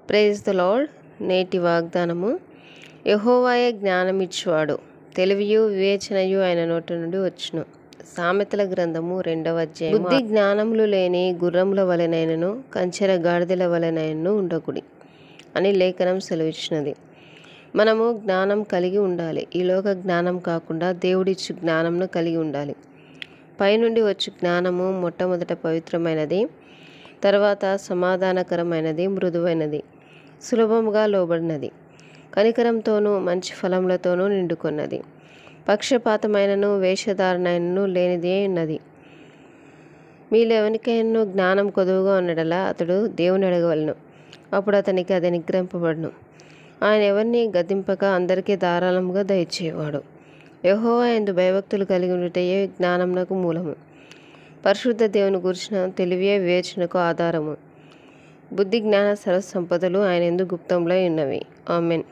Praise the lord. నేటి వాగ్దానము, యెహోవాయే జ్ఞానమిచ్చువాడు, తెలివియు వివేచనయు ఆయన నోటి నుండి వచ్చును. సామెతల గ్రంథము 2వ అధ్యాయము. బుద్ధి జ్ఞానములు లేని గుర్రముల వలెనైనను కంచెర గాడిదల వలెనైనను ఉండకుడి అని లేఖనం సెలవిచ్చినది. మనము జ్ఞానం కలిగి ఉండాలి. ఈ లోక జ్ఞానం కాకుండా దేవుడిచ్చు జ్ఞానంను కలిగి ఉండాలి. పైనుండి వచ్చు జ్ఞానము మొట్టమొదట పవిత్రమైనది, తర్వాత సమాధానకరమైనది, మృదువైనది, సులభముగా లోబడినది, కనికరంతోనూ మంచి ఫలములతోనూ నిండుకొన్నది, పక్షపాతమైనను వేషధారణైనను లేనిదే ఉన్నది. మీలో ఎవనికైనా జ్ఞానం కొదువుగా ఉన్నడలా అతడు దేవుని అడగవలెను, అప్పుడు అతనికి అది అనుగ్రహింపబడును. ఆయన ఎవరిని గద్దింపక అందరికీ ధారాళముగా దయచేవాడు. యెహోవా యందు భయభక్తులు కలిగి ఉండుటయే జ్ఞానమునకు మూలము. పరిశుద్ధ దేవుని గూర్చిన తెలివియే వివేచనకు ఆధారము. బుద్ధి జ్ఞాన సర్వ సంపదలు ఆయన యందు గుప్తములై ఉన్నవి. ఆమేన్.